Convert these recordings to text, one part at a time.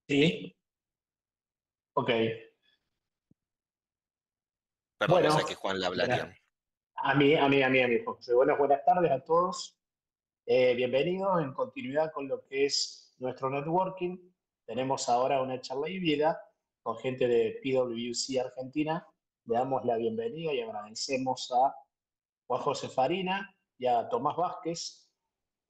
Sí, ok. Perdón, no Bueno, sé que Juan le buenas, hablarían. a mí, José. Buenas tardes a todos. Bienvenidos en continuidad con lo que es nuestro networking. Tenemos ahora una charla híbrida con gente de PwC Argentina. Le damos la bienvenida y agradecemos a Juan José Farina y a Tomás Vázquez.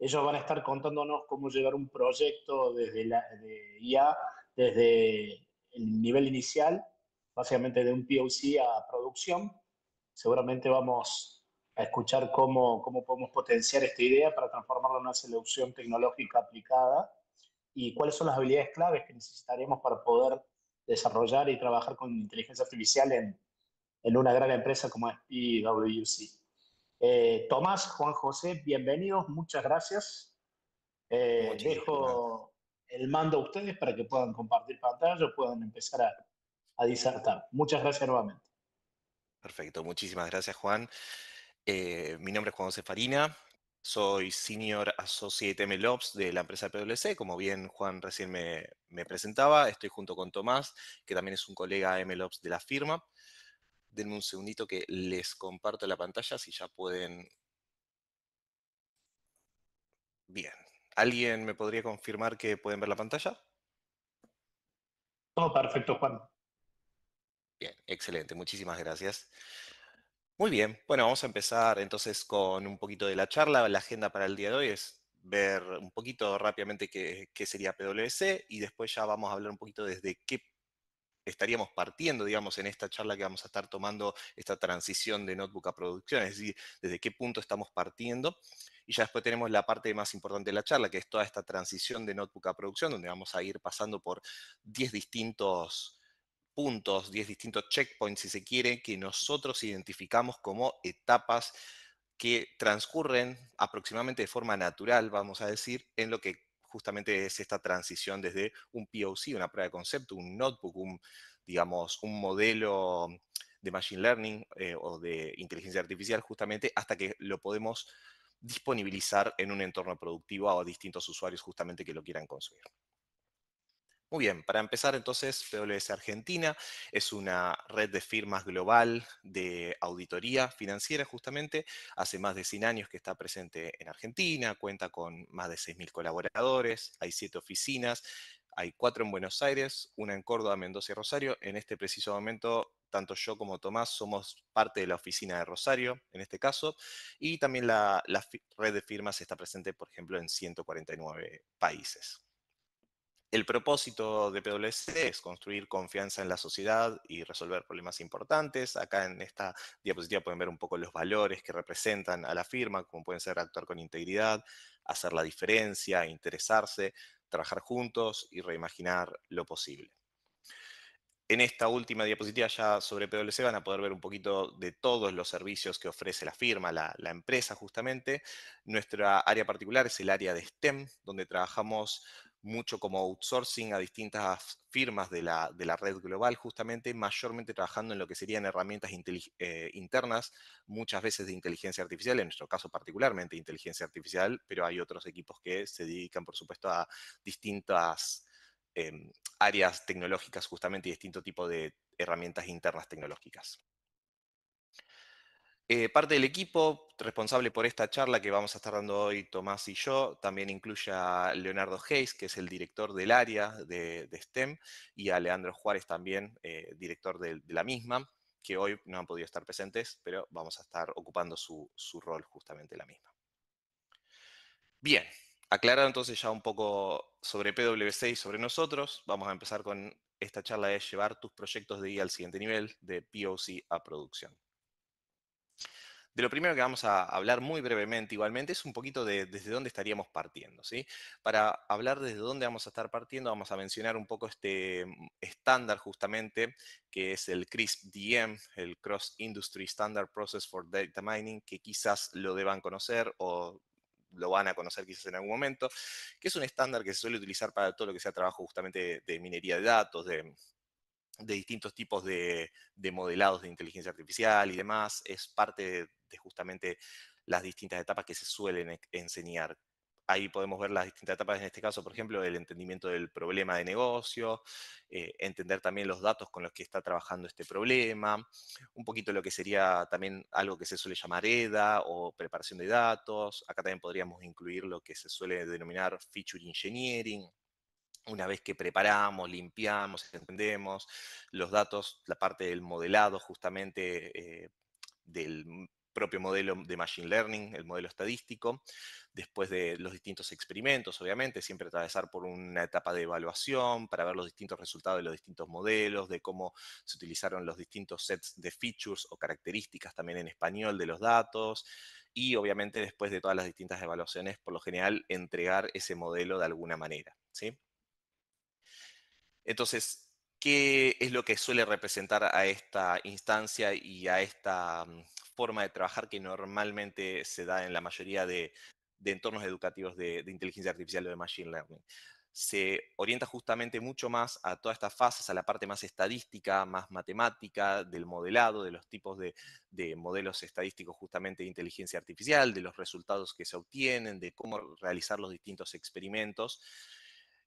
Ellos van a estar contándonos cómo llevar un proyecto de IA desde el nivel inicial, básicamente de un POC a producción. Seguramente vamos a escuchar cómo podemos potenciar esta idea para transformarla en una solución tecnológica aplicada y cuáles son las habilidades claves que necesitaremos para poder desarrollar y trabajar con inteligencia artificial en una gran empresa como es PwC. Tomás, Juan José, bienvenidos, muchas gracias. Muchísimas. Dejo el mando a ustedes para que puedan compartir pantalla o puedan empezar a disertar. Muchas gracias nuevamente. Perfecto, muchísimas gracias, Juan. Mi nombre es Juan José Farina, soy Senior Associate MLOps de la empresa PwC. Como bien Juan recién me presentaba, estoy junto con Tomás, que también es un colega MLOps de la firma. Denme un segundito que les comparto la pantalla, si ya pueden. Bien. ¿Alguien me podría confirmar que pueden ver la pantalla? Todo perfecto, Juan. Bien, excelente, muchísimas gracias. Muy bien, bueno, vamos a empezar entonces con un poquito de la charla. La agenda para el día de hoy es ver un poquito rápidamente qué sería PwC y después ya vamos a hablar un poquito desde qué estaríamos partiendo, digamos, en esta charla que vamos a estar tomando esta transición de notebook a producción, es decir, desde qué punto estamos partiendo. Y ya después tenemos la parte más importante de la charla, que es toda esta transición de notebook a producción, donde vamos a ir pasando por 10 distintos puntos, 10 distintos checkpoints, si se quiere, que nosotros identificamos como etapas que transcurren aproximadamente de forma natural, vamos a decir, en lo que justamente es esta transición desde un POC, una prueba de concepto, un notebook, digamos, un modelo de machine learning o de inteligencia artificial, justamente hasta que lo podemos disponibilizar en un entorno productivo a distintos usuarios justamente que lo quieran consumir. Muy bien, para empezar entonces, PwC Argentina es una red de firmas global de auditoría financiera justamente. Hace más de 100 años que está presente en Argentina, cuenta con más de 6.000 colaboradores, hay 7 oficinas, hay 4 en Buenos Aires, una en Córdoba, Mendoza y Rosario. En este preciso momento, tanto yo como Tomás somos parte de la oficina de Rosario, en este caso, y también la red de firmas está presente, por ejemplo, en 149 países. El propósito de PwC es construir confianza en la sociedad y resolver problemas importantes. Acá en esta diapositiva pueden ver un poco los valores que representan a la firma, como pueden ser actuar con integridad, hacer la diferencia, interesarse, trabajar juntos y reimaginar lo posible. En esta última diapositiva ya sobre PwC van a poder ver un poquito de todos los servicios que ofrece la firma, la empresa justamente. Nuestra área particular es el área de STEM, donde trabajamos mucho como outsourcing a distintas firmas de la red global, justamente, mayormente trabajando en lo que serían herramientas internas, muchas veces de inteligencia artificial, en nuestro caso particularmente inteligencia artificial, pero hay otros equipos que se dedican, por supuesto, a distintas áreas tecnológicas justamente y distinto tipo de herramientas internas tecnológicas. Parte del equipo responsable por esta charla que vamos a estar dando hoy Tomás y yo también incluye a Leonardo Hayes, que es el director del área de STEM, y a Leandro Juárez también, director de la misma, que hoy no han podido estar presentes, pero vamos a estar ocupando su rol justamente en la misma. Bien, aclarado entonces ya un poco sobre PwC y sobre nosotros, vamos a empezar con esta charla de llevar tus proyectos de IA al siguiente nivel, de POC a producción. De lo primero que vamos a hablar muy brevemente igualmente es un poquito de desde dónde estaríamos partiendo, ¿sí? Para hablar desde dónde vamos a estar partiendo, vamos a mencionar un poco este estándar justamente, que es el CRISP-DM, el Cross Industry Standard Process for Data Mining, que quizás lo deban conocer o lo van a conocer quizás en algún momento, que es un estándar que se suele utilizar para todo lo que sea trabajo justamente de minería de datos, de distintos tipos de modelados de inteligencia artificial y demás. Es parte de justamente las distintas etapas que se suelen enseñar ahí podemos ver las distintas etapas, en este caso, por ejemplo, el entendimiento del problema de negocio, entender también los datos con los que está trabajando este problema, un poquito lo que sería también algo que se suele llamar EDA o preparación de datos. Acá también podríamos incluir lo que se suele denominar feature engineering. Una vez que preparamos, limpiamos, entendemos los datos, la parte del modelado justamente del propio modelo de Machine Learning, el modelo estadístico, después de los distintos experimentos, obviamente, siempre atravesar por una etapa de evaluación para ver los distintos resultados de los distintos modelos, de cómo se utilizaron los distintos sets de features o características también en español de los datos, y obviamente después de todas las distintas evaluaciones, por lo general, entregar ese modelo de alguna manera, ¿sí? Entonces, ¿qué es lo que suele representar a esta instancia y a esta forma de trabajar que normalmente se da en la mayoría de entornos educativos de inteligencia artificial o de machine learning? Se orienta justamente mucho más a todas estas fases, a la parte más estadística, más matemática, del modelado, de los tipos de modelos estadísticos justamente de inteligencia artificial, de los resultados que se obtienen, de cómo realizar los distintos experimentos.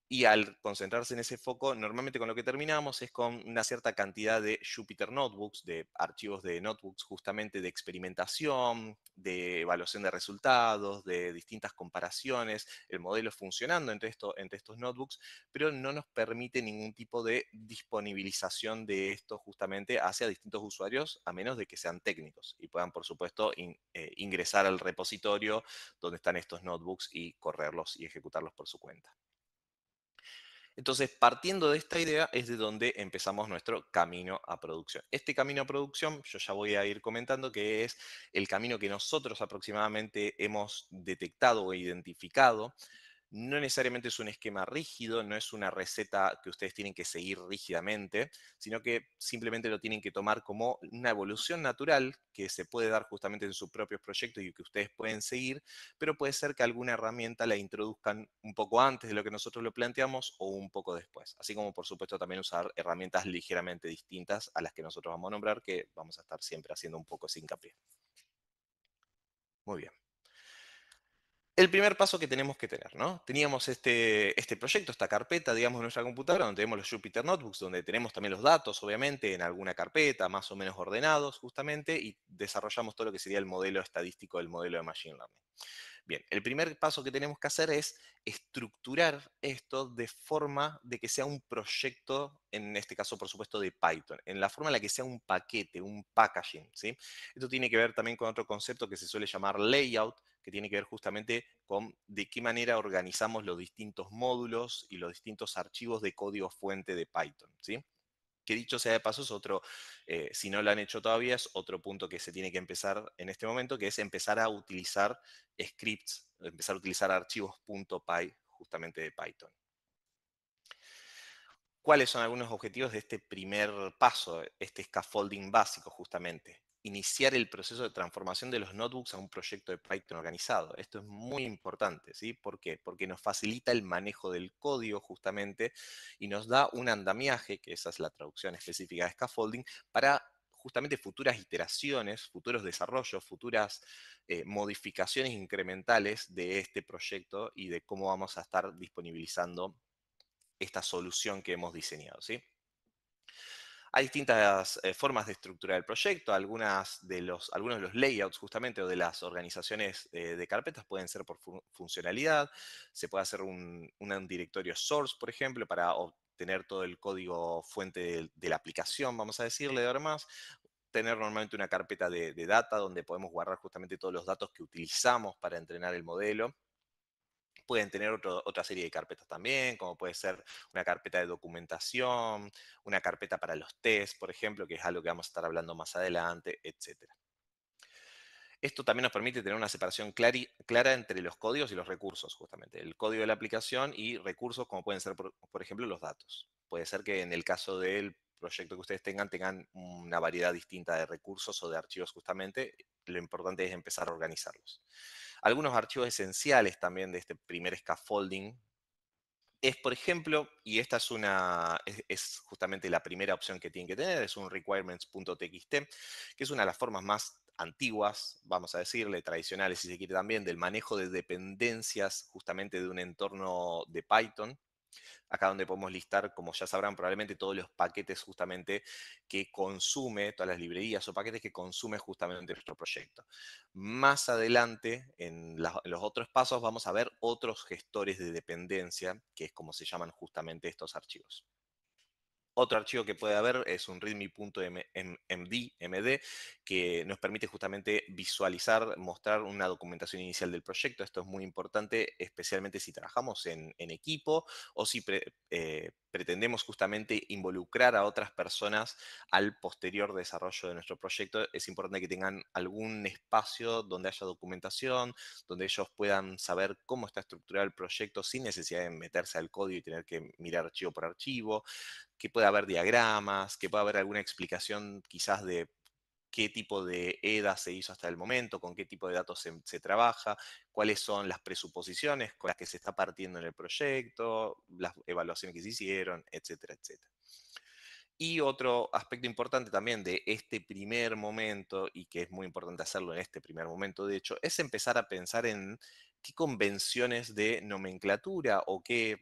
Y al concentrarse en ese foco, normalmente con lo que terminamos es con una cierta cantidad de Jupyter Notebooks, de archivos de notebooks justamente de experimentación, de evaluación de resultados, de distintas comparaciones, el modelo funcionando entre estos notebooks, pero no nos permite ningún tipo de disponibilización de esto justamente hacia distintos usuarios, a menos de que sean técnicos y puedan, por supuesto, ingresar al repositorio donde están estos notebooks y correrlos y ejecutarlos por su cuenta. Entonces, partiendo de esta idea es de donde empezamos nuestro camino a producción. Este camino a producción, yo ya voy a ir comentando que es el camino que nosotros aproximadamente hemos detectado o identificado. No necesariamente es un esquema rígido, no es una receta que ustedes tienen que seguir rígidamente, sino que simplemente lo tienen que tomar como una evolución natural que se puede dar justamente en sus propios proyectos y que ustedes pueden seguir, pero puede ser que alguna herramienta la introduzcan un poco antes de lo que nosotros lo planteamos o un poco después. Así como por supuesto también usar herramientas ligeramente distintas a las que nosotros vamos a nombrar, que vamos a estar siempre haciendo un poco ese hincapié. Muy bien. El primer paso que tenemos que tener, ¿no? Teníamos este proyecto, esta carpeta, digamos, en nuestra computadora, donde tenemos los Jupyter Notebooks, donde tenemos también los datos, obviamente, en alguna carpeta, más o menos ordenados, justamente, y desarrollamos todo lo que sería el modelo estadístico del modelo de Machine Learning. Bien, el primer paso que tenemos que hacer es estructurar esto de forma de que sea un proyecto, en este caso, por supuesto, de Python, en la forma en la que sea un paquete, un packaging, ¿sí? Esto tiene que ver también con otro concepto que se suele llamar layout, que tiene que ver justamente con de qué manera organizamos los distintos módulos y los distintos archivos de código fuente de Python, ¿sí? Que dicho sea de paso, es otro, si no lo han hecho todavía, es otro punto que se tiene que empezar en este momento, que es empezar a utilizar scripts, empezar a utilizar archivos .py justamente de Python. ¿Cuáles son algunos objetivos de este primer paso, este scaffolding básico justamente? Iniciar el proceso de transformación de los notebooks a un proyecto de Python organizado. Esto es muy importante, ¿sí? ¿Por qué? Porque nos facilita el manejo del código justamente y nos da un andamiaje, que esa es la traducción específica de scaffolding, para justamente futuras iteraciones, futuros desarrollos, futuras modificaciones incrementales de este proyecto y de cómo vamos a estar disponibilizando esta solución que hemos diseñado, ¿sí? Hay distintas formas de estructurar el proyecto, algunos de los layouts justamente o de las organizaciones de carpetas pueden ser por funcionalidad, se puede hacer un directorio source, por ejemplo, para obtener todo el código fuente de la aplicación, vamos a decirle de más, tener normalmente una carpeta de data donde podemos guardar justamente todos los datos que utilizamos para entrenar el modelo. Pueden tener otra serie de carpetas también, como puede ser una carpeta de documentación, una carpeta para los tests, por ejemplo, que es algo que vamos a estar hablando más adelante, etcétera. Esto también nos permite tener una separación clara entre los códigos y los recursos, justamente. El código de la aplicación y recursos como pueden ser, por ejemplo, los datos. Puede ser que en el caso del proyecto que ustedes tengan una variedad distinta de recursos o de archivos justamente. Lo importante es empezar a organizarlos. Algunos archivos esenciales también de este primer scaffolding es, por ejemplo, y esta es justamente la primera opción que tienen que tener, es un requirements.txt, que es una de las formas más antiguas, vamos a decirle, tradicionales si se quiere también, del manejo de dependencias justamente de un entorno de Python. Acá donde podemos listar, como ya sabrán probablemente, todos los paquetes justamente que consume, todas las librerías o paquetes que consume justamente nuestro proyecto. Más adelante, en los otros pasos, vamos a ver otros gestores de dependencia, que es como se llaman justamente estos archivos. Otro archivo que puede haber es un readme.md, que nos permite justamente visualizar, mostrar una documentación inicial del proyecto. Esto es muy importante, especialmente si trabajamos en equipo o si pretendemos justamente involucrar a otras personas al posterior desarrollo de nuestro proyecto. Es importante que tengan algún espacio donde haya documentación, donde ellos puedan saber cómo está estructurado el proyecto sin necesidad de meterse al código y tener que mirar archivo por archivo, que pueda haber diagramas, que pueda haber alguna explicación quizás de qué tipo de EDA se hizo hasta el momento, con qué tipo de datos se trabaja, cuáles son las presuposiciones con las que se está partiendo en el proyecto, las evaluaciones que se hicieron, etcétera, etcétera. Y otro aspecto importante también de este primer momento, y que es muy importante hacerlo en este primer momento, de hecho, es empezar a pensar en qué convenciones de nomenclatura o qué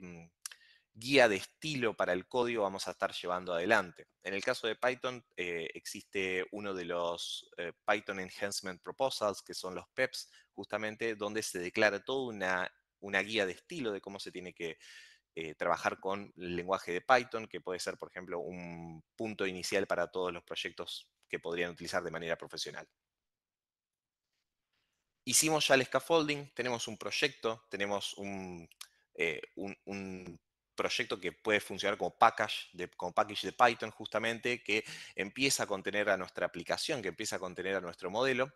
guía de estilo para el código vamos a estar llevando adelante. En el caso de Python, existe uno de los Python Enhancement Proposals, que son los PEPs, justamente donde se declara toda una guía de estilo de cómo se tiene que trabajar con el lenguaje de Python, que puede ser, por ejemplo, un punto inicial para todos los proyectos que podrían utilizar de manera profesional. Hicimos ya el scaffolding, tenemos un proyecto, tenemos un proyecto que puede funcionar como package de Python justamente, que empieza a contener a nuestra aplicación, que empieza a contener a nuestro modelo.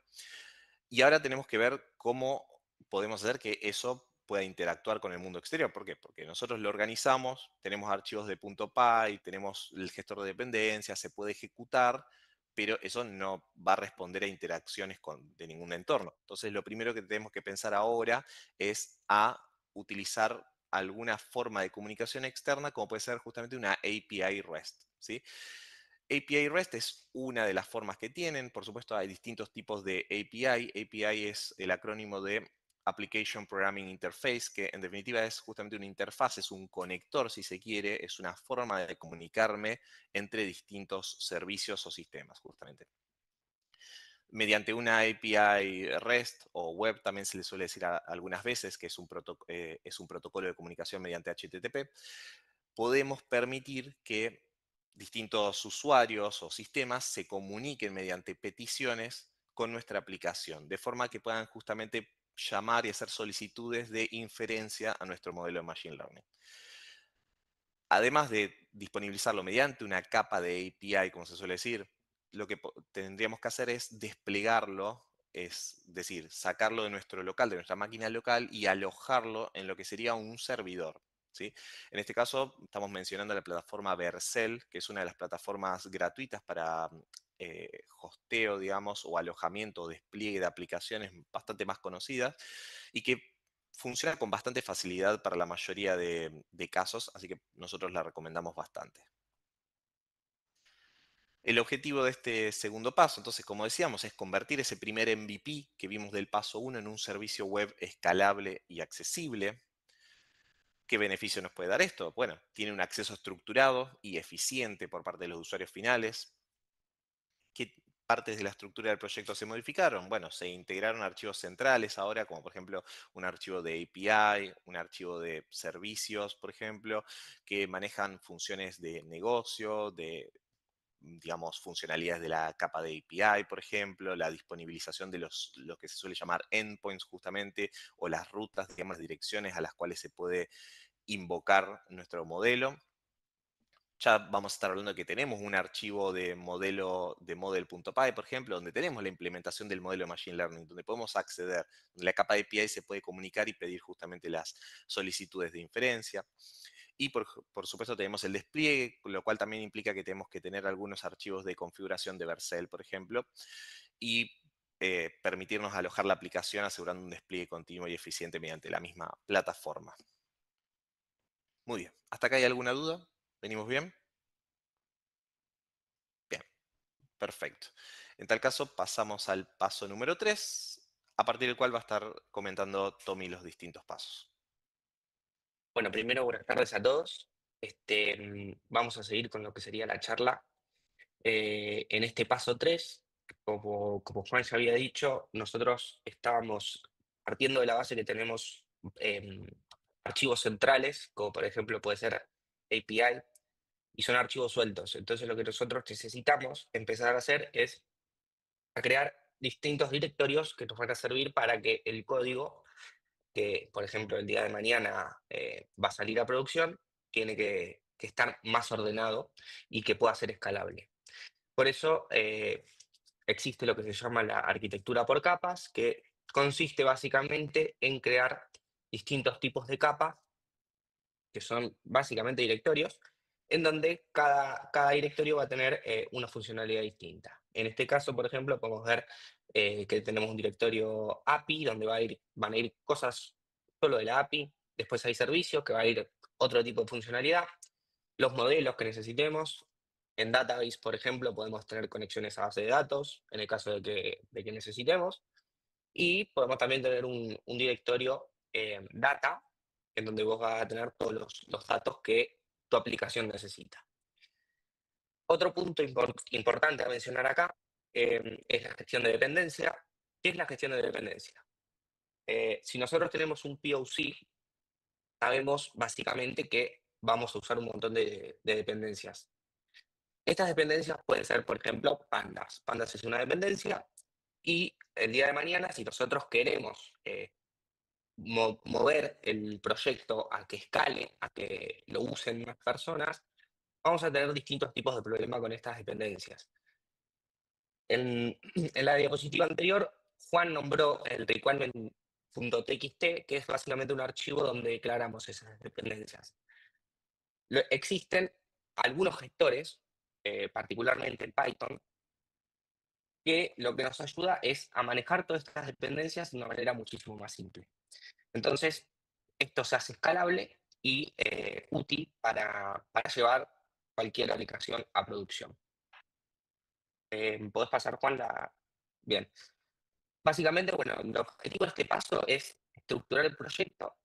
Y ahora tenemos que ver cómo podemos hacer que eso pueda interactuar con el mundo exterior. ¿Por qué? Porque nosotros lo organizamos, tenemos archivos de .py, tenemos el gestor de dependencias, se puede ejecutar, pero eso no va a responder a interacciones de ningún entorno. Entonces, lo primero que tenemos que pensar ahora es a utilizar alguna forma de comunicación externa, como puede ser justamente una API REST, ¿sí? API REST es una de las formas que tienen. Por supuesto, hay distintos tipos de API. API es el acrónimo de Application Programming Interface, que en definitiva es justamente una interfaz, es un conector, si se quiere, es una forma de comunicarme entre distintos servicios o sistemas, justamente. Mediante una API REST o web, también se le suele decir algunas veces que es es un protocolo de comunicación mediante HTTP, podemos permitir que distintos usuarios o sistemas se comuniquen mediante peticiones con nuestra aplicación, de forma que puedan justamente llamar y hacer solicitudes de inferencia a nuestro modelo de Machine Learning. Además de disponibilizarlo mediante una capa de API, como se suele decir, lo que tendríamos que hacer es desplegarlo, es decir, sacarlo de nuestro local, de nuestra máquina local y alojarlo en lo que sería un servidor, ¿sí? En este caso, estamos mencionando la plataforma Vercel, que es una de las plataformas gratuitas para hosteo, digamos, o alojamiento o despliegue de aplicaciones bastante más conocidas y que funciona con bastante facilidad para la mayoría de casos, así que nosotros la recomendamos bastante. El objetivo de este segundo paso, entonces, como decíamos, es convertir ese primer MVP que vimos del paso 1 en un servicio web escalable y accesible. ¿Qué beneficio nos puede dar esto? Bueno, tiene un acceso estructurado y eficiente por parte de los usuarios finales. ¿Qué partes de la estructura del proyecto se modificaron? Bueno, se integraron archivos centrales ahora, como por ejemplo un archivo de API, un archivo de servicios, por ejemplo, que manejan funciones de negocio, de digamos, funcionalidades de la capa de API, por ejemplo, la disponibilización de lo que se suele llamar endpoints justamente, o las rutas, digamos, las direcciones a las cuales se puede invocar nuestro modelo. Ya vamos a estar hablando de que tenemos un archivo de modelo de model.py, por ejemplo, donde tenemos la implementación del modelo de Machine Learning, donde podemos acceder, donde la capa de API se puede comunicar y pedir justamente las solicitudes de inferencia. Y por supuesto tenemos el despliegue, lo cual también implica que tenemos que tener algunos archivos de configuración de Vercel, por ejemplo, y permitirnos alojar la aplicación asegurando un despliegue continuo y eficiente mediante la misma plataforma. Muy bien. ¿Hasta acá hay alguna duda? ¿Venimos bien? Bien, perfecto. En tal caso, pasamos al paso número 3, a partir del cual va a estar comentando Tommy los distintos pasos. Bueno, primero, buenas tardes a todos. Vamos a seguir con lo que sería la charla. En este paso 3, como Juan ya había dicho, nosotros estábamos partiendo de la base que tenemos em, archivos centrales, como por ejemplo puede ser API, y son archivos sueltos. Entonces lo que nosotros necesitamos empezar a hacer es a crear distintos directorios que nos van a servir para que el código que, por ejemplo, el día de mañana va a salir a producción, tiene que estar más ordenado y que pueda ser escalable. Por eso existe lo que se llama la arquitectura por capas, que consiste básicamente en crear distintos tipos de capas, que son básicamente directorios, en donde cada directorio va a tener una funcionalidad distinta. En este caso, por ejemplo, podemos ver que tenemos un directorio API, donde van a ir cosas solo de la API, después hay servicios, que va a ir otro tipo de funcionalidad, los modelos que necesitemos. En Database, por ejemplo, podemos tener conexiones a base de datos, en el caso de que necesitemos. Y podemos también tener un directorio data, en donde vos vas a tener todos los datos que tu aplicación necesita. Otro punto importante a mencionar acá es la gestión de dependencia. ¿Qué es la gestión de dependencia? Si nosotros tenemos un POC, sabemos básicamente que vamos a usar un montón de dependencias. Estas dependencias pueden ser, por ejemplo, pandas. Pandas es una dependencia y el día de mañana, si nosotros queremos mover el proyecto a que escale, a que lo usen más personas, vamos a tener distintos tipos de problemas con estas dependencias. En la diapositiva anterior, Juan nombró el requirement.txt, que es básicamente un archivo donde declaramos esas dependencias. Existen algunos gestores, particularmente en Python, que lo que nos ayuda es a manejar todas estas dependencias de una manera muchísimo más simple. Entonces, esto se hace escalable y útil para llevar cualquier aplicación a producción. ¿Podés pasar, Juan? Bien. Básicamente, bueno, el objetivo de este paso es estructurar el proyecto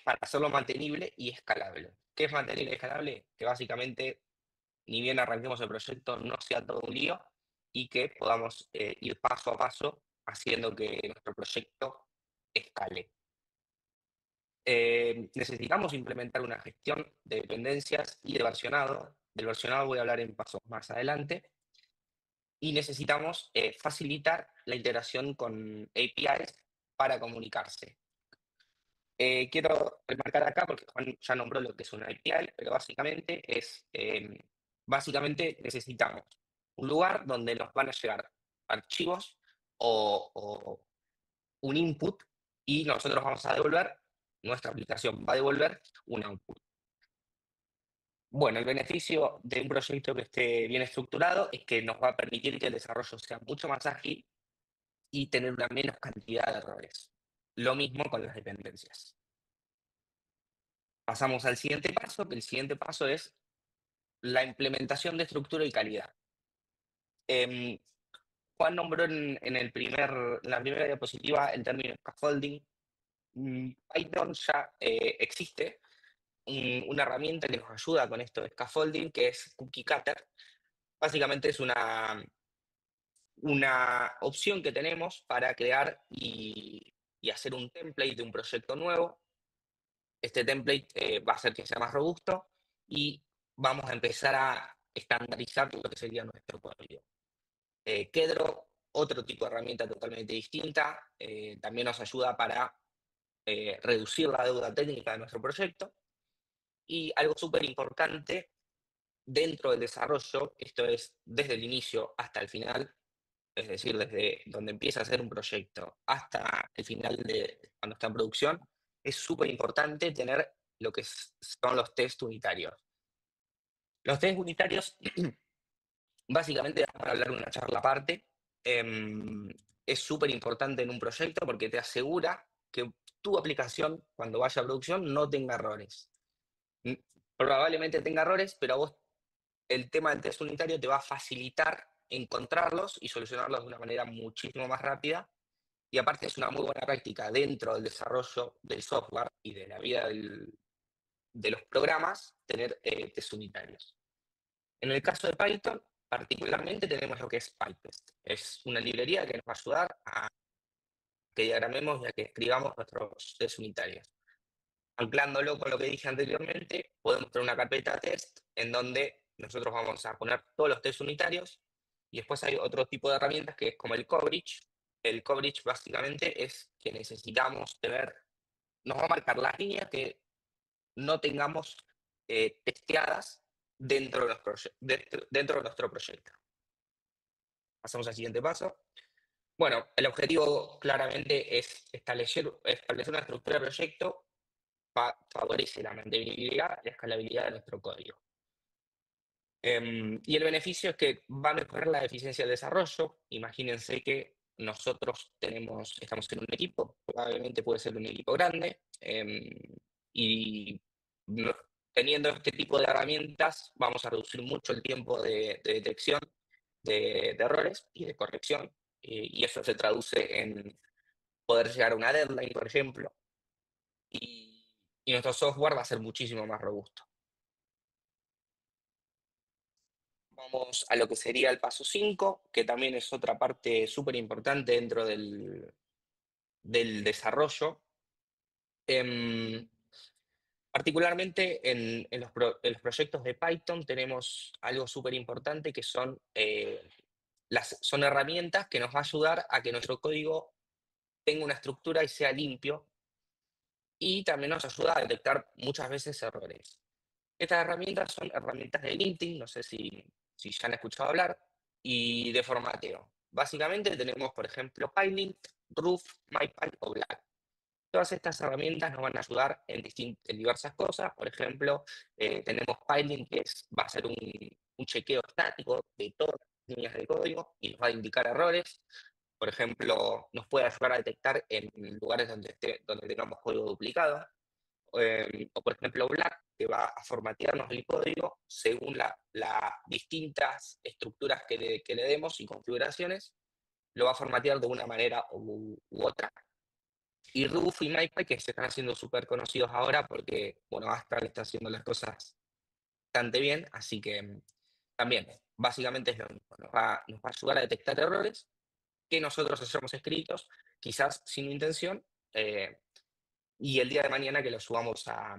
para hacerlo mantenible y escalable. ¿Qué es mantenible y escalable? Que básicamente, ni bien arranquemos el proyecto, no sea todo un lío y que podamos ir paso a paso haciendo que nuestro proyecto escale. Necesitamos implementar una gestión de dependencias y de versionado. Del versionado voy a hablar en pasos más adelante. Y necesitamos facilitar la integración con APIs para comunicarse. Quiero remarcar acá, porque Juan ya nombró lo que es una API, pero básicamente necesitamos un lugar donde nos van a llegar archivos o un input y nosotros vamos a devolver, nuestra aplicación va a devolver un output. Bueno, el beneficio de un proyecto que esté bien estructurado es que nos va a permitir que el desarrollo sea mucho más ágil y tener una menos cantidad de errores. Lo mismo con las dependencias. Pasamos al siguiente paso, que el siguiente paso es la implementación de estructura y calidad. Em, Juan nombró en la primera diapositiva el término scaffolding. Python ya existe una herramienta que nos ayuda con esto de scaffolding, que es Cookie Cutter. Básicamente es una opción que tenemos para crear y hacer un template de un proyecto nuevo. Este template va a hacer que sea más robusto y vamos a empezar a estandarizar lo que sería nuestro código. Kedro, otro tipo de herramienta totalmente distinta, también nos ayuda para reducir la deuda técnica de nuestro proyecto. Y algo súper importante dentro del desarrollo, esto es desde el iguinicio hasta el final, es decir, desde donde empieza a ser un proyecto hasta el final de cuando está en producción, es súper importante tener lo que son los test unitarios. Los test unitarios, básicamente, para hablar de una charla aparte, es súper importante en un proyecto porque te asegura que tu aplicación, cuando vaya a producción, no tenga errores. probablemente tenga errores, pero a vos el tema del test unitario te va a facilitar encontrarlos y solucionarlos de una manera muchísimo más rápida. Y aparte es una muy buena práctica dentro del desarrollo del software y de la vida de los programas, tener test unitarios. En el caso de Python, particularmente tenemos lo que es PyTest. Es una librería que nos va a ayudar a que diagramemos y a que escribamos nuestros test unitarios. Anclándolo con lo que dije anteriormente, podemos tener una carpeta test en donde nosotros vamos a poner todos los test unitarios y después hay otro tipo de herramientas que es como el coverage. El coverage básicamente es que necesitamos tener, nos va a marcar las líneas que no tengamos testeadas dentro de nuestro proyecto. Pasamos al siguiente paso. Bueno, el objetivo claramente es establecer una estructura de proyecto favorece la mantenibilidad y la escalabilidad de nuestro código. Y el beneficio es que va a mejorar la eficiencia del desarrollo. Imagínense que nosotros estamos en un equipo, probablemente puede ser un equipo grande, y teniendo este tipo de herramientas vamos a reducir mucho el tiempo de detección de errores y de corrección, y eso se traduce en poder llegar a una deadline, por ejemplo, y nuestro software va a ser muchísimo más robusto. Vamos a lo que sería el paso 5, que también es otra parte súper importante dentro del desarrollo. Particularmente en los proyectos de Python tenemos algo súper importante que son herramientas que nos va a ayudar a que nuestro código tenga una estructura y sea limpio, y también nos ayuda a detectar muchas veces errores. Estas herramientas son herramientas de linting, no sé si ya han escuchado hablar, y de formateo. Básicamente tenemos, por ejemplo, PyLint, Roof, MyPy o Black. Todas estas herramientas nos van a ayudar en diversas cosas. Por ejemplo, tenemos PyLint, que va a ser un chequeo estático de todas las líneas de código y nos va a indicar errores. Por ejemplo, nos puede ayudar a detectar en lugares donde tengamos código duplicado. O por ejemplo Black, que va a formatearnos el código según las distintas estructuras que le demos y configuraciones, lo va a formatear de una manera u otra. Y Ruf y MyPy, que se están haciendo súper conocidos ahora porque, bueno, Astral está haciendo las cosas bastante bien, así que también, básicamente es lo mismo, nos va a ayudar a detectar errores que nosotros hayamos escritos, quizás sin intención, y el día de mañana que los subamos a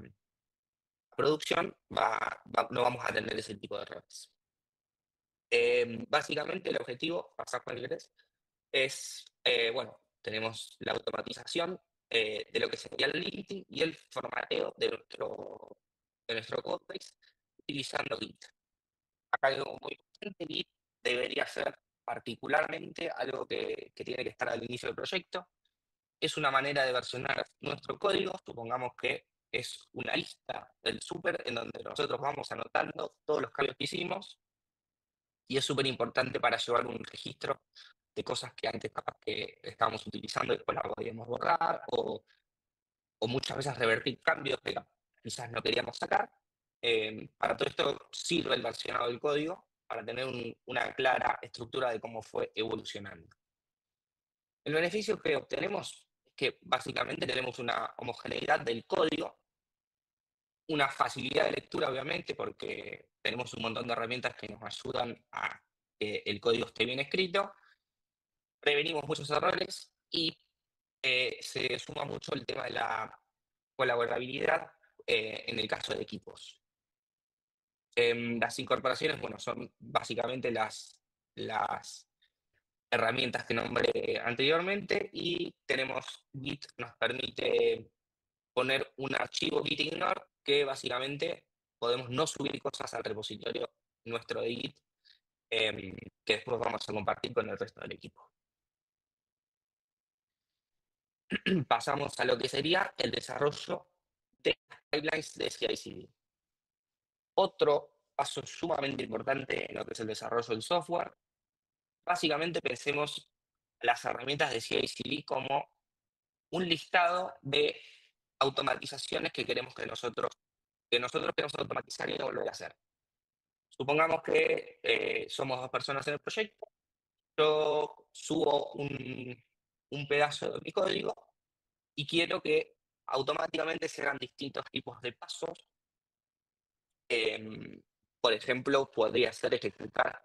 producción no vamos a tener ese tipo de errores. Básicamente el objetivo, pasar con el IRES, es, bueno, tenemos la automatización de lo que sería el linting y el formateo de nuestro codebase utilizando Git. Acá hay algo muy importante: Git debería ser particularmente algo que tiene que estar al inicio del proyecto. Es una manera de versionar nuestro código. Supongamos que es una lista del súper en donde nosotros vamos anotando todos los cambios que hicimos, y es súper importante para llevar un registro de cosas que antes capaz que estábamos utilizando y después la podíamos borrar, o muchas veces revertir cambios que quizás no queríamos sacar. Para todo esto sirve el versionado del código para tener una clara estructura de cómo fue evolucionando. El beneficio que obtenemos es que básicamente tenemos una homogeneidad del código, una facilidad de lectura, obviamente, porque tenemos un montón de herramientas que nos ayudan a que el código esté bien escrito, prevenimos muchos errores y se suma mucho el tema de la colaborabilidad en el caso de equipos. Las incorporaciones, bueno, son básicamente las herramientas que nombré anteriormente, y tenemos Git, nos permite poner un archivo gitignore que básicamente podemos no subir cosas al repositorio nuestro de Git, que después vamos a compartir con el resto del equipo. Pasamos a lo que sería el desarrollo de pipelines de CI/CD. Otro paso sumamente importante en lo que es el desarrollo del software. Básicamente pensemos las herramientas de CI/CD como un listado de automatizaciones que queremos que nosotros que nosotros queremos automatizar y no volver a hacer. Supongamos que somos 2 personas en el proyecto, yo subo un pedazo de mi código y quiero que automáticamente se hagan distintos tipos de pasos. Em, por ejemplo, podría ser ejecutar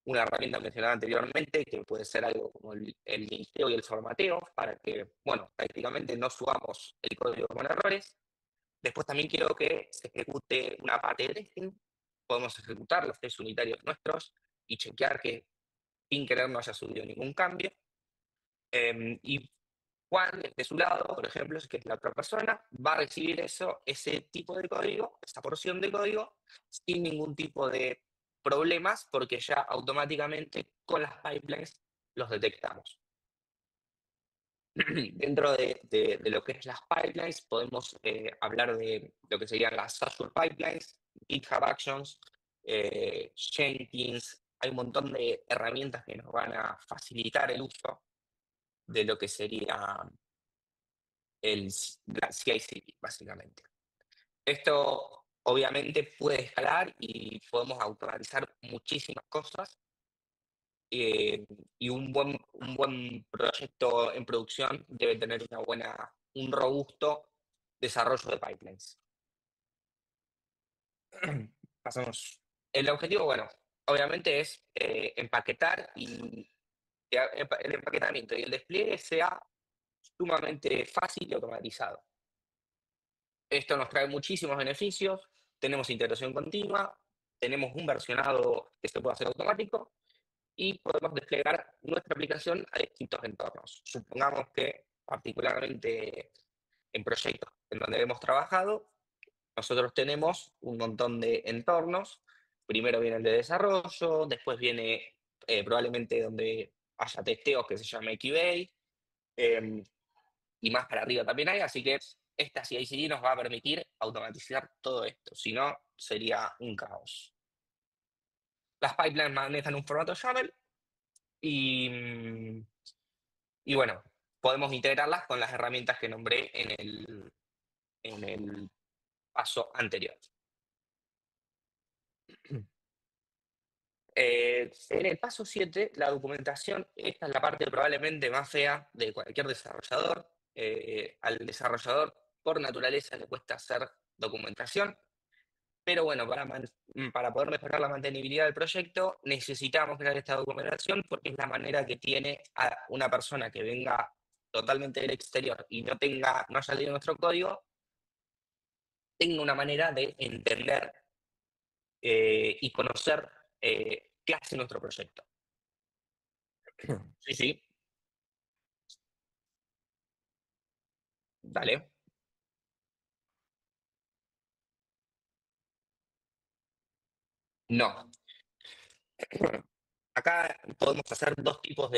una herramienta mencionada anteriormente, que puede ser algo como el listeo y el formateo, para que, bueno, prácticamente no subamos el código con errores. Después también quiero que se ejecute una parte de testing. Podemos ejecutar los test unitarios nuestros y chequear que sin querer no haya subido ningún cambio. Y Juan, de su lado, por ejemplo, que es la otra persona, va a recibir ese tipo de código, esa porción de código, sin ningún tipo de problemas, porque ya automáticamente con las pipelines los detectamos. Dentro de lo que es las pipelines, podemos hablar de lo que serían las Azure Pipelines, GitHub Actions, Jenkins. Hay un montón de herramientas que nos van a facilitar el uso de lo que sería la CI/CD, básicamente. Esto obviamente puede escalar y podemos automatizar muchísimas cosas. eh, y un buen proyecto en producción debe tener un robusto desarrollo de pipelines. Pasamos. El objetivo, bueno, obviamente es empaquetar y que el empaquetamiento y el despliegue sea sumamente fácil y automatizado. Esto nos trae muchísimos beneficios, tenemos integración continua, tenemos un versionado que se puede hacer automático y podemos desplegar nuestra aplicación a distintos entornos. Supongamos que, particularmente en proyectos en donde hemos trabajado, nosotros tenemos un montón de entornos. Primero viene el de desarrollo, después viene probablemente donde haya testeos que se llame QA, eh, y más para arriba también hay, así que esta CI/CD nos va a permitir automatizar todo esto, si no sería un caos. Las pipelines manejan un formato YAML y, y bueno, podemos integrarlas con las herramientas que nombré en el paso anterior. En el paso 7, la documentación, esta es la parte probablemente más fea de cualquier desarrollador. Al desarrollador, por naturaleza, le cuesta hacer documentación, pero bueno, para poder mejorar la mantenibilidad del proyecto, necesitamos crear esta documentación porque es la manera que tiene a una persona que venga totalmente del exterior y no haya leído nuestro código, tenga una manera de entender y conocer qué hace nuestro proyecto. Sí, sí, dale. No. Acá podemos hacer hay dos tipos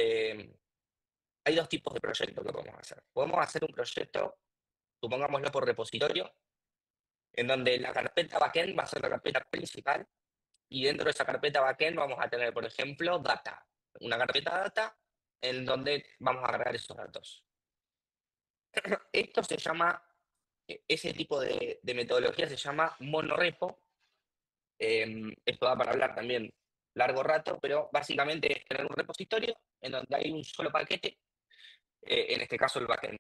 de proyectos que podemos hacer. Podemos hacer un proyecto, supongámoslo por repositorio, en donde la carpeta backend va a ser la carpeta principal y dentro de esa carpeta backend vamos a tener, por ejemplo, data, una carpeta data en donde vamos a agregar esos datos. Esto se llama, ese tipo de metodología se llama monorepo. Esto da para hablar también largo rato, pero básicamente es tener un repositorio en donde hay un solo paquete, en este caso el backend.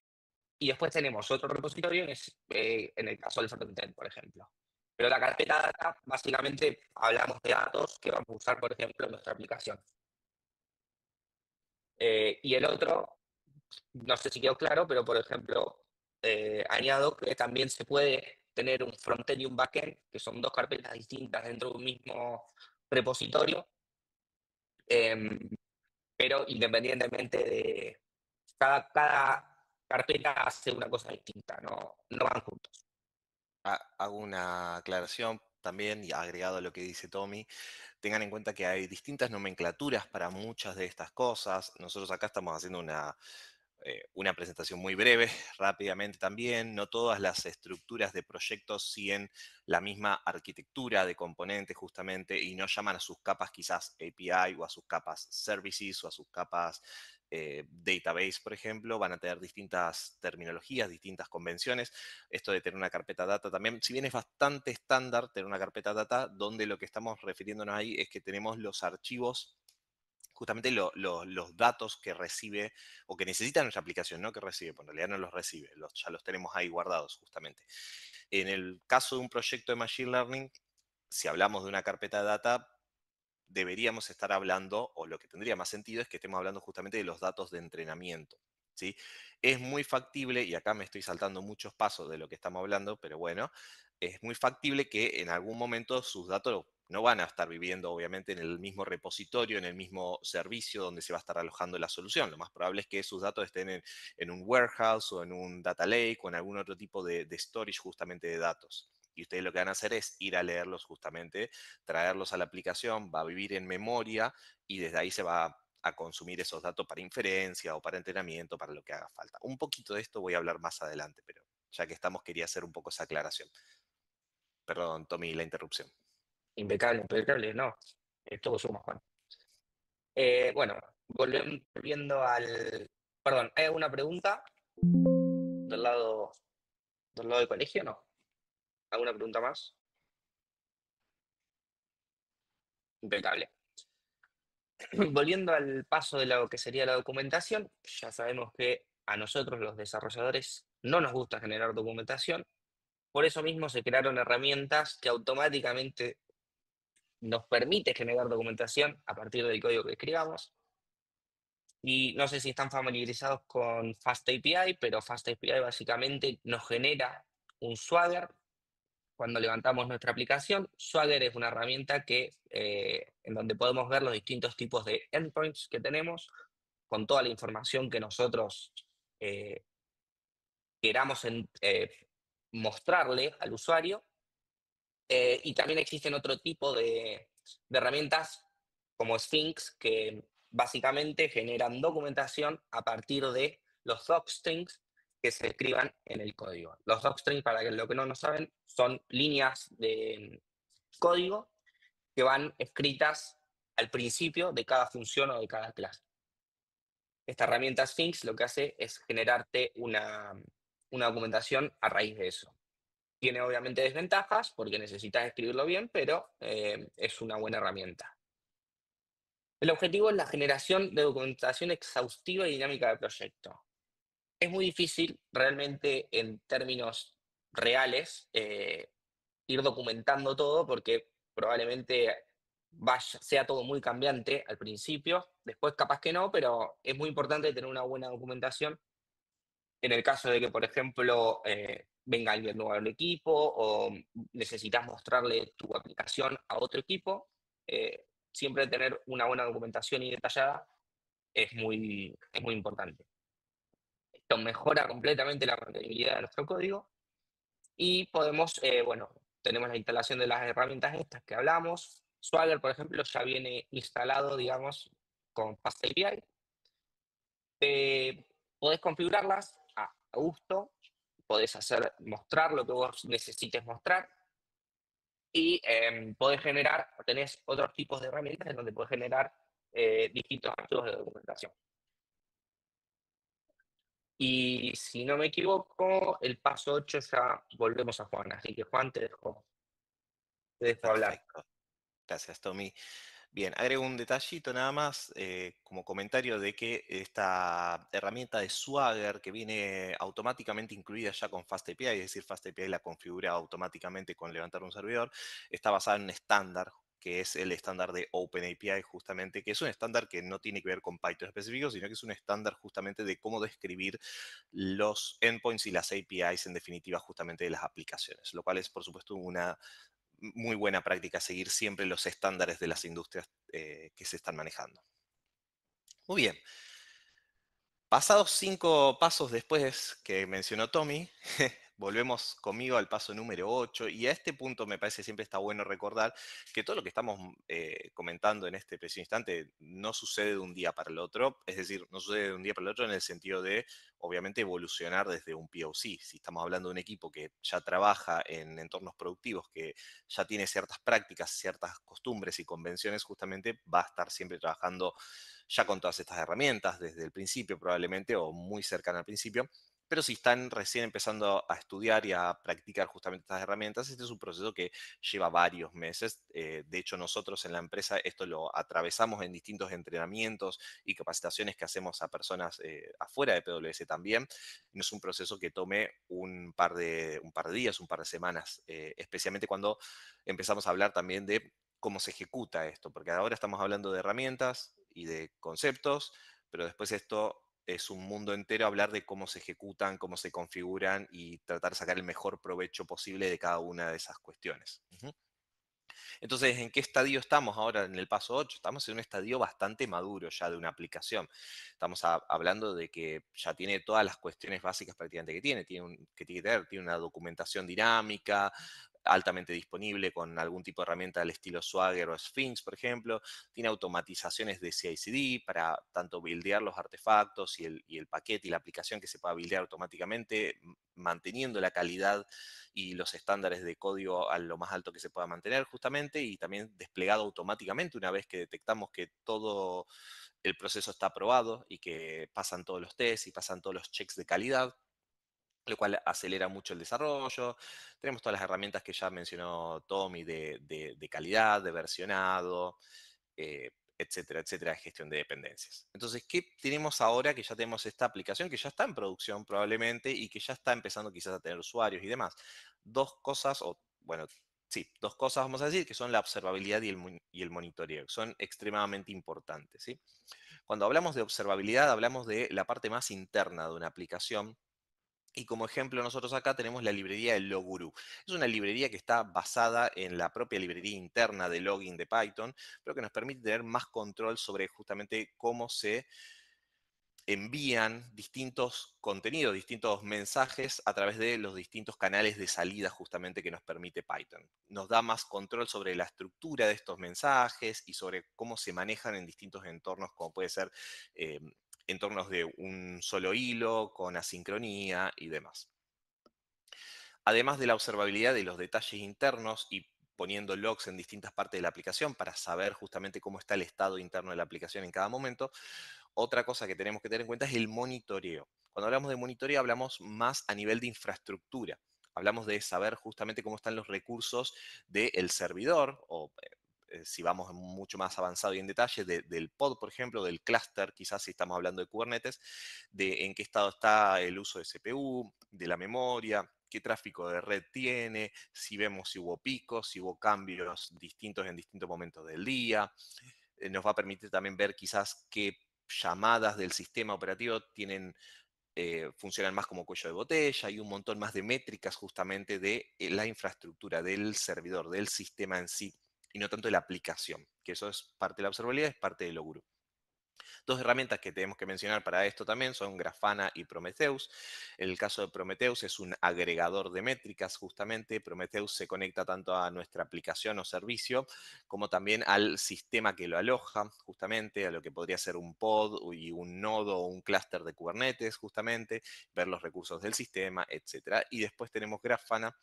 Y después tenemos otro repositorio en el caso del frontend, por ejemplo. Pero la carpeta data, básicamente hablamos de datos que vamos a usar, por ejemplo, en nuestra aplicación. Y el otro, no sé si quedó claro, pero por ejemplo, añado que también se puede tener un frontend y un backend, que son dos carpetas distintas dentro de un mismo repositorio, em, pero independientemente de cada carpeta hace una cosa distinta, no van juntos. Hago una aclaración también y agregado a lo que dice Tommy. Tengan en cuenta que hay distintas nomenclaturas para muchas de estas cosas. Nosotros acá estamos haciendo una presentación muy breve, rápidamente también. No todas las estructuras de proyectos siguen la misma arquitectura de componentes justamente y no llaman a sus capas quizás API o a sus capas Services o a sus capas Database, por ejemplo. Van a tener distintas terminologías, distintas convenciones. Esto de tener una carpeta data también, si bien es bastante estándar tener una carpeta data, donde lo que estamos refiriéndonos ahí es que tenemos los archivos, justamente los datos que recibe o que necesita nuestra aplicación, no que recibe, porque en realidad no los recibe, ya los tenemos ahí guardados justamente. En el caso de un proyecto de Machine Learning, si hablamos de una carpeta de data, deberíamos estar hablando, o lo que tendría más sentido es que estemos hablando justamente de los datos de entrenamiento, ¿sí? Es muy factible, y acá me estoy saltando muchos pasos de lo que estamos hablando, pero bueno, es muy factible que en algún momento sus datos no van a estar viviendo, obviamente, en el mismo repositorio, en el mismo servicio donde se va a estar alojando la solución. Lo más probable es que sus datos estén en un warehouse o en un data lake o en algún otro tipo de storage justamente de datos. Y ustedes lo que van a hacer es ir a leerlos justamente, traerlos a la aplicación, va a vivir en memoria y desde ahí se va a consumir esos datos para inferencia o para entrenamiento, para lo que haga falta. Un poquito de esto voy a hablar más adelante, pero ya que estamos quería hacer un poco esa aclaración. Perdón, Tommy, la interrupción. Impecable, impecable, no. Todo suma, Juan. Bueno, volviendo al... Perdón, ¿hay alguna pregunta del lado del colegio? ¿No? ¿Alguna pregunta más? Impecable. Volviendo al paso de lo que sería la documentación, ya sabemos que a nosotros los desarrolladores no nos gusta generar documentación. Por eso mismo se crearon herramientas que automáticamente nos permite generar documentación a partir del código que escribamos. Y no sé si están familiarizados con FastAPI, pero FastAPI básicamente nos genera un Swagger cuando levantamos nuestra aplicación. Swagger es una herramienta en donde podemos ver los distintos tipos de endpoints que tenemos, con toda la información que nosotros eh, queramos mostrarle al usuario. Y también existen otro tipo de herramientas como Sphinx que básicamente generan documentación a partir de los docstrings que se escriban en el código. Los docstrings, para lo que no lo saben, son líneas de código que van escritas al principio de cada función o de cada clase. Esta herramienta Sphinx lo que hace es generarte una documentación a raíz de eso. Tiene obviamente desventajas porque necesitas escribirlo bien, pero es una buena herramienta. El objetivo es la generación de documentación exhaustiva y dinámica del proyecto. Es muy difícil realmente en términos reales ir documentando todo porque probablemente sea todo muy cambiante al principio, después capaz que no, pero es muy importante tener una buena documentación en el caso de que, por ejemplo, venga alguien nuevo al equipo o necesitas mostrarle tu aplicación a otro equipo, siempre tener una buena documentación y detallada es muy importante. Esto mejora completamente la mantenibilidad de nuestro código y podemos, bueno, tenemos la instalación de las herramientas estas que hablamos. Swagger, por ejemplo, ya viene instalado, digamos, con FastAPI. Podés configurarlas a gusto, podés mostrar lo que vos necesites mostrar y podés generar, tenés otros tipos de herramientas en donde podés generar distintos archivos de documentación. Y si no me equivoco, el paso 8 ya volvemos a Juan, así que Juan, te dejo hablar. Perfecto. Gracias, Tommy. Bien, agrego un detallito nada más como comentario de que esta herramienta de Swagger que viene automáticamente incluida ya con FastAPI, es decir, FastAPI la configura automáticamente con levantar un servidor, está basada en un estándar que es el estándar de OpenAPI justamente, que es un estándar que no tiene que ver con Python específico, sino que es un estándar justamente de cómo describir los endpoints y las APIs en definitiva justamente de las aplicaciones, lo cual es por supuesto una muy buena práctica seguir siempre los estándares de las industrias que se están manejando. Muy bien. Pasados 5 pasos después que mencionó Tommy, volvemos conmigo al paso número 8 y a este punto me parece siempre está bueno recordar que todo lo que estamos comentando en este preciso instante no sucede de un día para el otro, es decir, no sucede de un día para el otro en el sentido de, obviamente, evolucionar desde un POC. Si estamos hablando de un equipo que ya trabaja en entornos productivos, que ya tiene ciertas prácticas, ciertas costumbres y convenciones, justamente va a estar siempre trabajando ya con todas estas herramientas desde el principio probablemente o muy cercana al principio. Pero si están recién empezando a estudiar y a practicar justamente estas herramientas, este es un proceso que lleva varios meses. De hecho, nosotros en la empresa esto lo atravesamos en distintos entrenamientos y capacitaciones que hacemos a personas afuera de PwC también. No es un proceso que tome un par de días, un par de semanas, especialmente cuando empezamos a hablar también de cómo se ejecuta esto, porque ahora estamos hablando de herramientas y de conceptos, pero después esto es un mundo entero hablar de cómo se ejecutan, cómo se configuran y tratar de sacar el mejor provecho posible de cada una de esas cuestiones. Entonces, ¿en qué estadio estamos ahora en el paso 8? Estamos en un estadio bastante maduro ya de una aplicación. Estamos hablando de que ya tiene todas las cuestiones básicas prácticamente que tiene. Tiene una documentación dinámica, altamente disponible con algún tipo de herramienta del estilo Swagger o Sphinx, por ejemplo. Tiene automatizaciones de CI/CD para tanto buildear los artefactos y el paquete y la aplicación que se pueda buildear automáticamente, manteniendo la calidad y los estándares de código a lo más alto que se pueda mantener justamente, y también desplegado automáticamente una vez que detectamos que todo el proceso está aprobado y que pasan todos los tests y pasan todos los checks de calidad, lo cual acelera mucho el desarrollo. Tenemos todas las herramientas que ya mencionó Tommy de calidad, de versionado, etcétera, etcétera, de gestión de dependencias. Entonces, ¿qué tenemos ahora que ya tenemos esta aplicación que ya está en producción probablemente y que ya está empezando quizás a tener usuarios y demás? Dos cosas, o bueno, sí, dos cosas vamos a decir, que son la observabilidad y el monitoreo, que son extremadamente importantes, ¿sí? Cuando hablamos de observabilidad, hablamos de la parte más interna de una aplicación. Y como ejemplo, nosotros acá tenemos la librería de Loguru. Es una librería que está basada en la propia librería interna de logging de Python, pero que nos permite tener más control sobre justamente cómo se envían distintos contenidos, distintos mensajes a través de los distintos canales de salida justamente que nos permite Python. Nos da más control sobre la estructura de estos mensajes y sobre cómo se manejan en distintos entornos, como puede ser eh, entornos de un solo hilo, con asincronía y demás. Además de la observabilidad de los detalles internos y poniendo logs en distintas partes de la aplicación para saber justamente cómo está el estado interno de la aplicación en cada momento, otra cosa que tenemos que tener en cuenta es el monitoreo. Cuando hablamos de monitoreo hablamos más a nivel de infraestructura. Hablamos de saber justamente cómo están los recursos del servidor o si vamos mucho más avanzado y en detalle, del pod, por ejemplo, del clúster, quizás si estamos hablando de Kubernetes, de en qué estado está el uso de CPU, de la memoria, qué tráfico de red tiene, si vemos si hubo picos, si hubo cambios distintos en distintos momentos del día. Nos va a permitir también ver quizás qué llamadas del sistema operativo funcionan más como cuello de botella y un montón más de métricas justamente de la infraestructura, del servidor, del sistema en sí, y no tanto de la aplicación, que eso es parte de la observabilidad, es parte del Loguru. Dos herramientas que tenemos que mencionar para esto también son Grafana y Prometheus. En el caso de Prometheus es un agregador de métricas justamente. Prometheus se conecta tanto a nuestra aplicación o servicio como también al sistema que lo aloja justamente, a lo que podría ser un pod y un nodo o un clúster de Kubernetes justamente, ver los recursos del sistema, etc. Y después tenemos Grafana,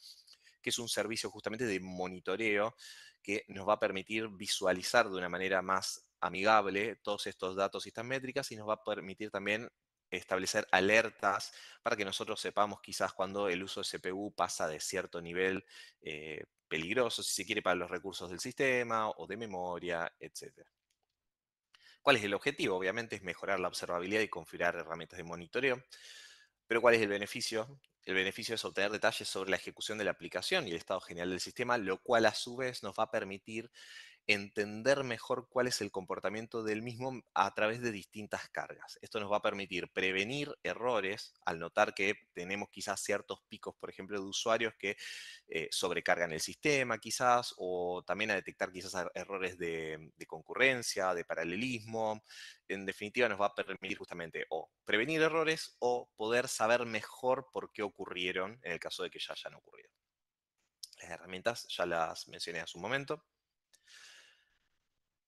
que es un servicio justamente de monitoreo que nos va a permitir visualizar de una manera más amigable todos estos datos y estas métricas y nos va a permitir también establecer alertas para que nosotros sepamos quizás cuando el uso de CPU pasa de cierto nivel peligroso, si se quiere, para los recursos del sistema o de memoria, etc. ¿Cuál es el objetivo? Obviamente es mejorar la observabilidad y configurar herramientas de monitoreo. Pero ¿cuál es el beneficio? El beneficio es obtener detalles sobre la ejecución de la aplicación y el estado general del sistema, lo cual a su vez nos va a permitir entender mejor cuál es el comportamiento del mismo a través de distintas cargas. Esto nos va a permitir prevenir errores al notar que tenemos quizás ciertos picos, por ejemplo, de usuarios que sobrecargan el sistema quizás, o también a detectar quizás errores de concurrencia, de paralelismo. En definitiva, nos va a permitir justamente o prevenir errores o poder saber mejor por qué ocurrieron en el caso de que ya hayan ocurrido. Las herramientas ya las mencioné hace un momento.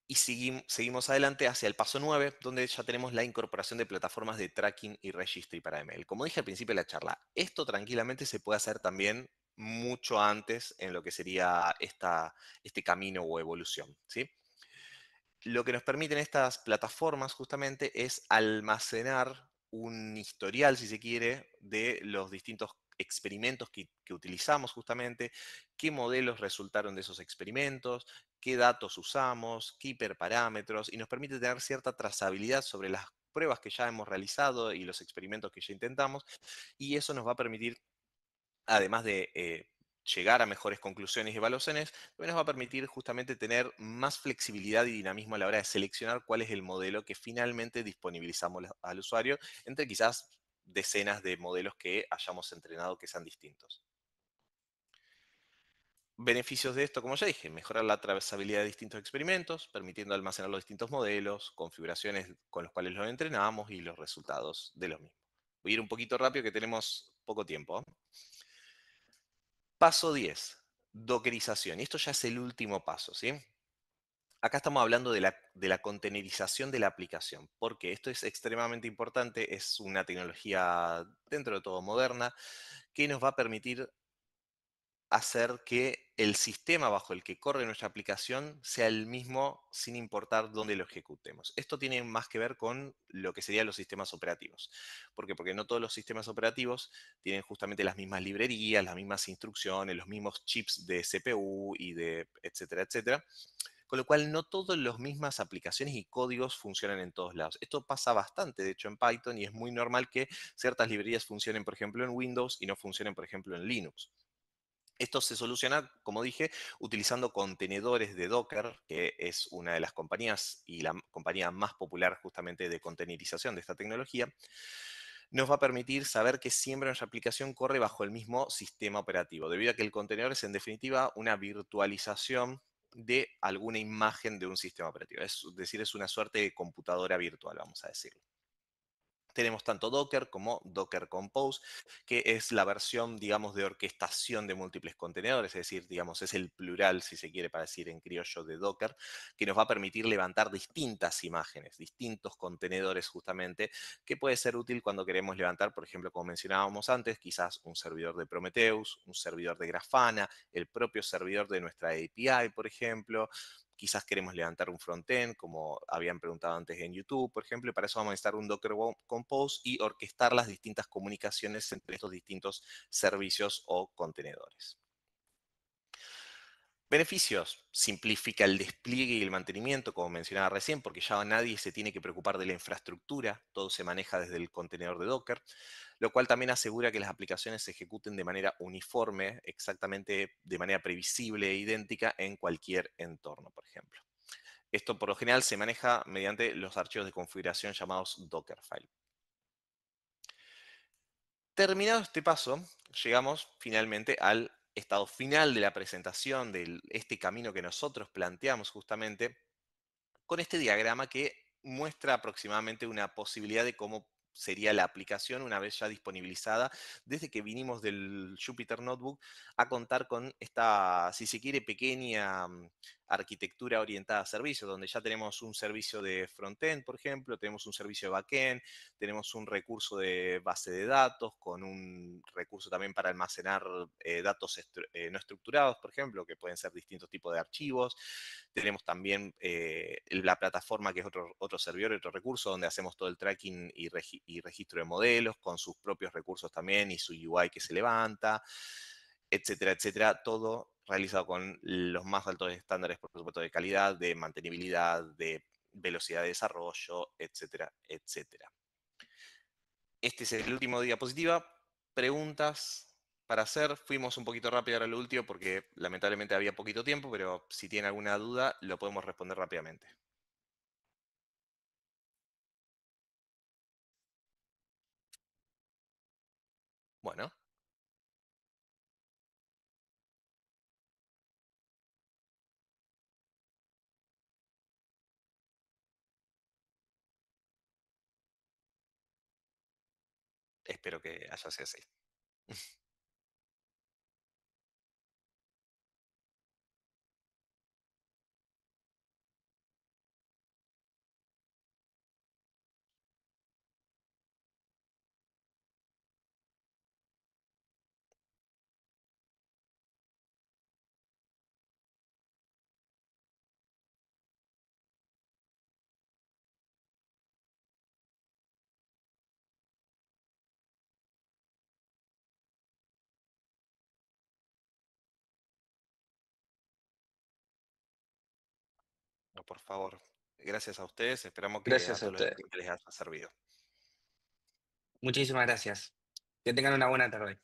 Y seguimos adelante hacia el paso 9, donde ya tenemos la incorporación de plataformas de tracking y registry para email. Como dije al principio de la charla, esto tranquilamente se puede hacer también mucho antes en lo que sería este camino o evolución, ¿sí? Lo que nos permiten estas plataformas justamente es almacenar un historial, si se quiere, de los distintos experimentos que utilizamos justamente, qué modelos resultaron de esos experimentos, qué datos usamos, qué hiperparámetros, y nos permite tener cierta trazabilidad sobre las pruebas que ya hemos realizado y los experimentos que ya intentamos, y eso nos va a permitir, además de llegar a mejores conclusiones y evaluaciones, también nos va a permitir justamente tener más flexibilidad y dinamismo a la hora de seleccionar cuál es el modelo que finalmente disponibilizamos al usuario, entre quizás decenas de modelos que hayamos entrenado que sean distintos. Beneficios de esto, como ya dije, mejorar la trazabilidad de distintos experimentos, permitiendo almacenar los distintos modelos, configuraciones con los cuales los entrenamos y los resultados de los mismos. Voy a ir un poquito rápido que tenemos poco tiempo. Paso 10, dockerización. Y esto ya es el último paso, ¿sí? Acá estamos hablando de la containerización de la aplicación, porque esto es extremadamente importante, es una tecnología dentro de todo moderna, que nos va a permitir hacer que el sistema bajo el que corre nuestra aplicación sea el mismo sin importar dónde lo ejecutemos. Esto tiene más que ver con lo que serían los sistemas operativos. ¿Por qué? Porque no todos los sistemas operativos tienen justamente las mismas librerías, las mismas instrucciones, los mismos chips de CPU y de etcétera, etcétera. Con lo cual, no todas las mismas aplicaciones y códigos funcionan en todos lados. Esto pasa bastante, de hecho, en Python, y es muy normal que ciertas librerías funcionen, por ejemplo, en Windows y no funcionen, por ejemplo, en Linux. Esto se soluciona, como dije, utilizando contenedores de Docker, que es una de las compañías y la compañía más popular justamente de containerización de esta tecnología. Nos va a permitir saber que siempre nuestra aplicación corre bajo el mismo sistema operativo, debido a que el contenedor es en definitiva una virtualización de alguna imagen de un sistema operativo. Es decir, es una suerte de computadora virtual, vamos a decirlo. Tenemos tanto Docker como Docker Compose, que es la versión, digamos, de orquestación de múltiples contenedores, es decir, digamos, es el plural, si se quiere, para decir en criollo, de Docker, que nos va a permitir levantar distintas imágenes, distintos contenedores justamente, que puede ser útil cuando queremos levantar, por ejemplo, como mencionábamos antes, quizás un servidor de Prometheus, un servidor de Grafana, el propio servidor de nuestra API, por ejemplo. Quizás queremos levantar un frontend, como habían preguntado antes en YouTube, por ejemplo, y para eso vamos a necesitar un Docker Compose y orquestar las distintas comunicaciones entre estos distintos servicios o contenedores. Beneficios: simplifica el despliegue y el mantenimiento, como mencionaba recién, porque ya nadie se tiene que preocupar de la infraestructura, todo se maneja desde el contenedor de Docker, lo cual también asegura que las aplicaciones se ejecuten de manera uniforme, exactamente de manera previsible e idéntica en cualquier entorno, por ejemplo. Esto por lo general se maneja mediante los archivos de configuración llamados Dockerfile. Terminado este paso, llegamos finalmente al estado final de la presentación de este camino que nosotros planteamos justamente con este diagrama que muestra aproximadamente una posibilidad de cómo sería la aplicación una vez ya disponibilizada, desde que vinimos del Jupyter Notebook a contar con esta, si se quiere, pequeña arquitectura orientada a servicios, donde ya tenemos un servicio de frontend, por ejemplo, tenemos un servicio de backend, tenemos un recurso de base de datos, con un recurso también para almacenar datos no estructurados, por ejemplo, que pueden ser distintos tipos de archivos. Tenemos también la plataforma, que es otro servidor, otro recurso, donde hacemos todo el tracking y registro de modelos, con sus propios recursos también y su UI que se levanta, etcétera, etcétera. Todo realizado con los más altos estándares, por supuesto, de calidad, de mantenibilidad, de velocidad de desarrollo, etcétera, etcétera. Este es el último diapositiva. Preguntas para hacer. Fuimos un poquito rápido ahora lo último porque lamentablemente había poquito tiempo, pero si tiene alguna duda lo podemos responder rápidamente. Bueno, espero que haya sido así. No, por favor, gracias a ustedes. Esperamos que a Gracias a todos los ustedes. estudiantes les haya servido. Muchísimas gracias. Que tengan una buena tarde.